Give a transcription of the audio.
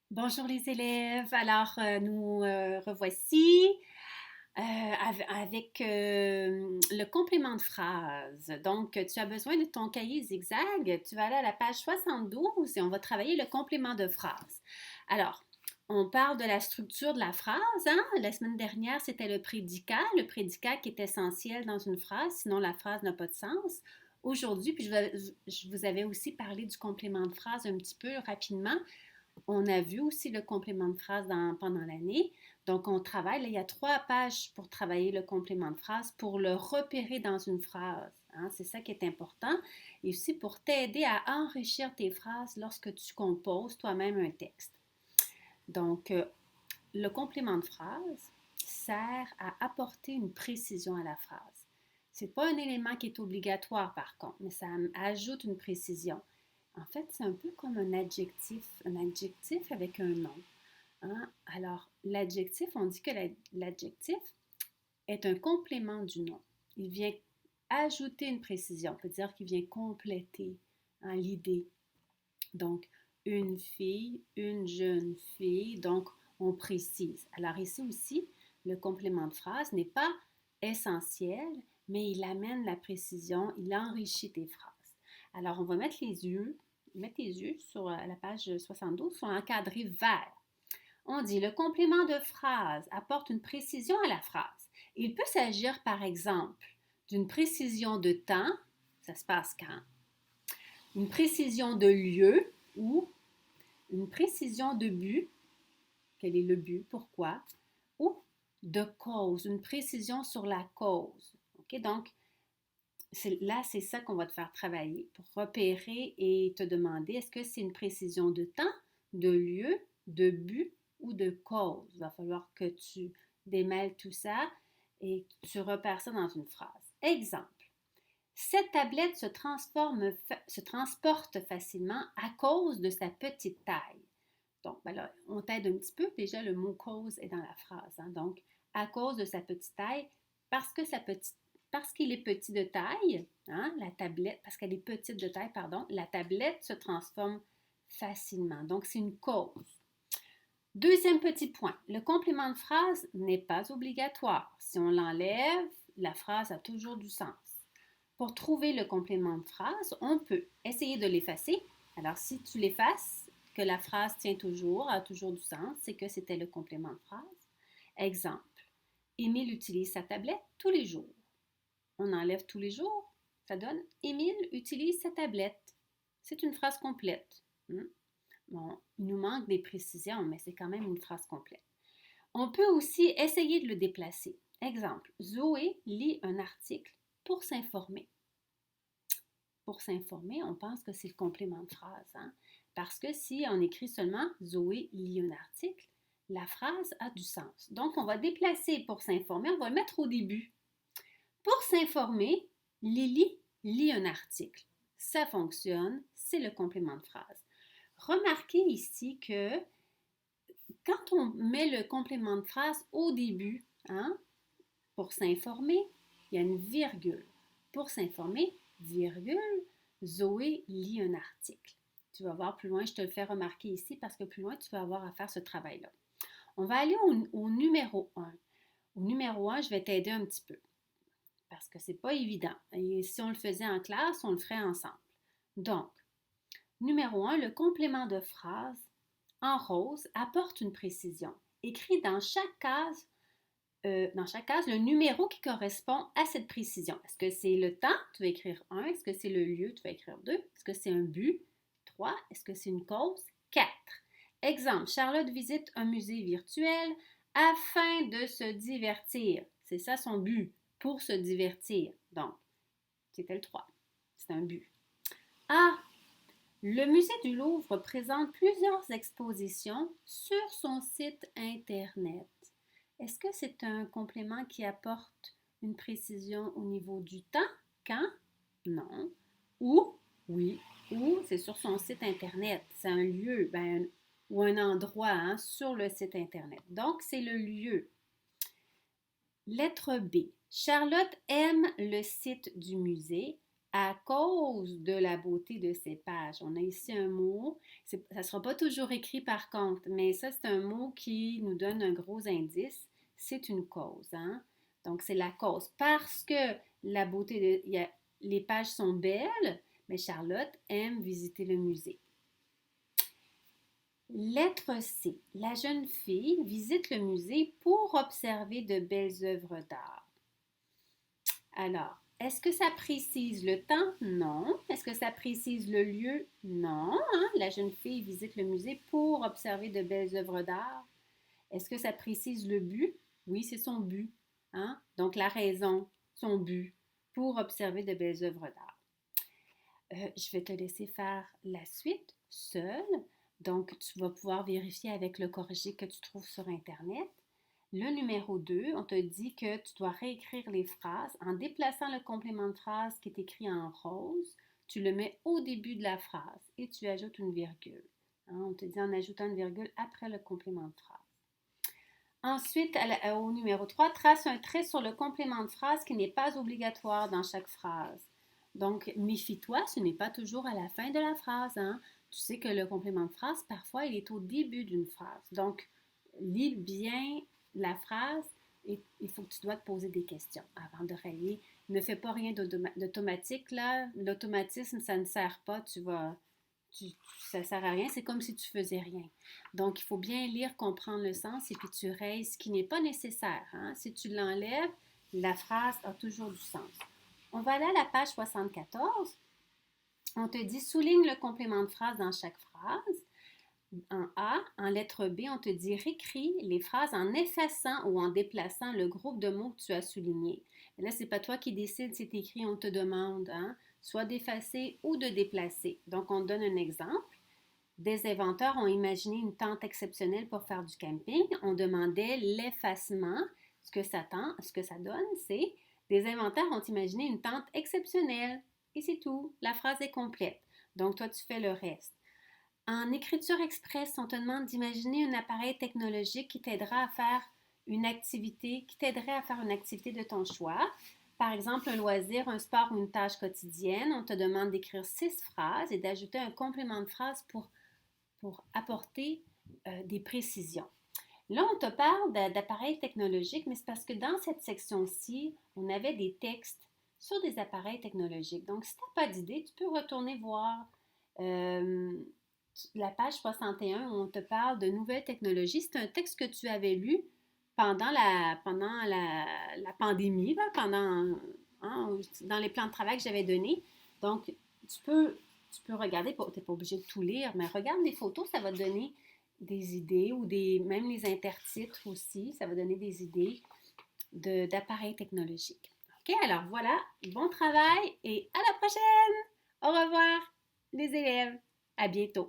Bonjour les élèves. Alors, nous revoici avec le complément de phrase. Donc, tu as besoin de ton cahier zigzag. Tu vas aller à la page 72 et on va travailler le complément de phrase. Alors, on parle de la structure de la phrase, hein? La semaine dernière, c'était le prédicat qui est essentiel dans une phrase, sinon la phrase n'a pas de sens. Aujourd'hui, puis je vous avais aussi parlé du complément de phrase un petit peu rapidement. On a vu aussi le complément de phrase pendant l'année. Donc, on travaille, là, il y a 3 pages pour travailler le complément de phrase, pour le repérer dans une phrase, hein. C'est ça qui est important. Et aussi pour t'aider à enrichir tes phrases lorsque tu composes toi-même un texte. Donc, le complément de phrase sert à apporter une précision à la phrase. Ce n'est pas un élément qui est obligatoire par contre, mais ça ajoute une précision. En fait, c'est un peu comme un adjectif avec un nom, hein? Alors, l'adjectif, on dit que l'adjectif est un complément du nom. Il vient ajouter une précision, on peut dire qu'il vient compléter, hein, l'idée. Donc, une fille, une jeune fille, donc on précise. Alors ici aussi, le complément de phrase n'est pas essentiel, mais il amène la précision, il enrichit tes phrases. Alors, on va mettre les yeux sur la page 72, sont encadrés vert. On dit le complément de phrase apporte une précision à la phrase. Il peut s'agir, par exemple, d'une précision de temps, ça se passe quand, une précision de lieu ou une précision de but, quel est le but, pourquoi, ou de cause, une précision sur la cause. OK? Donc, là, c'est ça qu'on va te faire travailler pour repérer et te demander est-ce que c'est une précision de temps, de lieu, de but ou de cause. Il va falloir que tu démêles tout ça et que tu repères ça dans une phrase. Exemple. Cette tablette se transporte facilement à cause de sa petite taille. Donc, ben là, on t'aide un petit peu. Déjà, le mot cause est dans la phrase, hein. Donc, à cause de sa petite taille, parce que parce qu'il est petit de taille, hein, la tablette, parce qu'elle est petite de taille, pardon, la tablette se transforme facilement. Donc, c'est une cause. Deuxième petit point, le complément de phrase n'est pas obligatoire. Si on l'enlève, la phrase a toujours du sens. Pour trouver le complément de phrase, on peut essayer de l'effacer. Alors, si tu l'effaces, que la phrase tient toujours, a toujours du sens, c'est que c'était le complément de phrase. Exemple, Émile utilise sa tablette tous les jours. On enlève tous les jours, ça donne Émile utilise sa tablette. C'est une phrase complète. Bon, il nous manque des précisions, mais c'est quand même une phrase complète. On peut aussi essayer de le déplacer. Exemple, Zoé lit un article pour s'informer. Pour s'informer, on pense que c'est le complément de phrase, hein? Parce que si on écrit seulement Zoé lit un article, la phrase a du sens. Donc, on va déplacer pour s'informer, on va le mettre au début. Pour s'informer, Lily lit un article. Ça fonctionne, c'est le complément de phrase. Remarquez ici que quand on met le complément de phrase au début, hein, pour s'informer, il y a une virgule. Pour s'informer, virgule, Zoé lit un article. Tu vas voir plus loin, je te le fais remarquer ici parce que plus loin, tu vas avoir à faire ce travail-là. On va aller au numéro 1. Au numéro 1, je vais t'aider un petit peu parce que c'est pas évident. Et si on le faisait en classe, on le ferait ensemble. Donc, numéro 1, le complément de phrase en rose apporte une précision. Écrit dans chaque case le numéro qui correspond à cette précision. Est-ce que c'est le temps? Tu vas écrire 1. Est-ce que c'est le lieu? Tu vas écrire 2. Est-ce que c'est un but? 3. Est-ce que c'est une cause? 4. Exemple, Charlotte visite un musée virtuel afin de se divertir. C'est ça son but, pour se divertir. Donc, c'était le 3. C'est un but. A. Le musée du Louvre présente plusieurs expositions sur son site Internet. Est-ce que c'est un complément qui apporte une précision au niveau du temps? Quand? Non. Où? Oui. Où? C'est sur son site Internet. C'est un lieu ou un endroit, hein, sur le site Internet. Donc, c'est le lieu. Lettre B. Charlotte aime le site du musée à cause de la beauté de ces pages. On a ici un mot, ça ne sera pas toujours écrit par contre, mais ça, c'est un mot qui nous donne un gros indice. C'est une cause, hein? Donc, c'est la cause. Parce que la beauté les pages sont belles, mais Charlotte aime visiter le musée. Lettre C. La jeune fille visite le musée pour observer de belles œuvres d'art. Alors, est-ce que ça précise le temps? Non. Est-ce que ça précise le lieu? Non. Hein? La jeune fille visite le musée pour observer de belles œuvres d'art. Est-ce que ça précise le but? Oui, c'est son but. Hein? Donc, la raison, son but, pour observer de belles œuvres d'art. Je vais te laisser faire la suite seule. Donc, tu vas pouvoir vérifier avec le corrigé que tu trouves sur Internet. Le numéro 2, on te dit que tu dois réécrire les phrases en déplaçant le complément de phrase qui est écrit en rose. Tu le mets au début de la phrase et tu ajoutes une virgule. Hein, on te dit en ajoutant une virgule après le complément de phrase. Ensuite, au numéro 3, trace un trait sur le complément de phrase qui n'est pas obligatoire dans chaque phrase. Donc, méfie-toi, ce n'est pas toujours à la fin de la phrase. Hein? Tu sais que le complément de phrase, parfois, il est au début d'une phrase. Donc, lis bien la phrase et il faut que tu dois te poser des questions avant de rayer. Ne fais pas rien d'automatique, là. L'automatisme, ça ne sert pas. Ça ne sert à rien. C'est comme si tu faisais rien. Donc, il faut bien lire, comprendre le sens et puis tu rayes ce qui n'est pas nécessaire. Hein? Si tu l'enlèves, la phrase a toujours du sens. On va aller à la page 74. On te dit souligne le complément de phrase dans chaque phrase. En A, en lettre B, on te dit réécris les phrases en effaçant ou en déplaçant le groupe de mots que tu as souligné. Mais là, ce n'est pas toi qui décides, c'est écrit, on te demande, hein, soit d'effacer ou de déplacer. Donc, on te donne un exemple. Des inventeurs ont imaginé une tente exceptionnelle pour faire du camping. On demandait l'effacement. Ce que ça donne, c'est des inventeurs ont imaginé une tente exceptionnelle. Et c'est tout. La phrase est complète. Donc, toi, tu fais le reste. En écriture express, on te demande d'imaginer un appareil technologique qui t'aidera à faire une activité, qui t'aiderait à faire une activité de ton choix. Par exemple, un loisir, un sport ou une tâche quotidienne. On te demande d'écrire 6 phrases et d'ajouter un complément de phrase pour apporter des précisions. Là, on te parle d'appareils technologiques, mais c'est parce que dans cette section-ci, on avait des textes sur des appareils technologiques. Donc, si tu n'as pas d'idée, tu peux retourner voir la page 61 où on te parle de nouvelles technologies. C'est un texte que tu avais lu pendant la pandémie, là, dans les plans de travail que j'avais donnés. Donc, tu peux regarder, tu n'es pas obligé de tout lire, mais regarde les photos, ça va te donner des idées ou même les intertitres aussi, ça va donner des idées d'appareils technologiques. OK, alors voilà, bon travail et à la prochaine! Au revoir les élèves, à bientôt!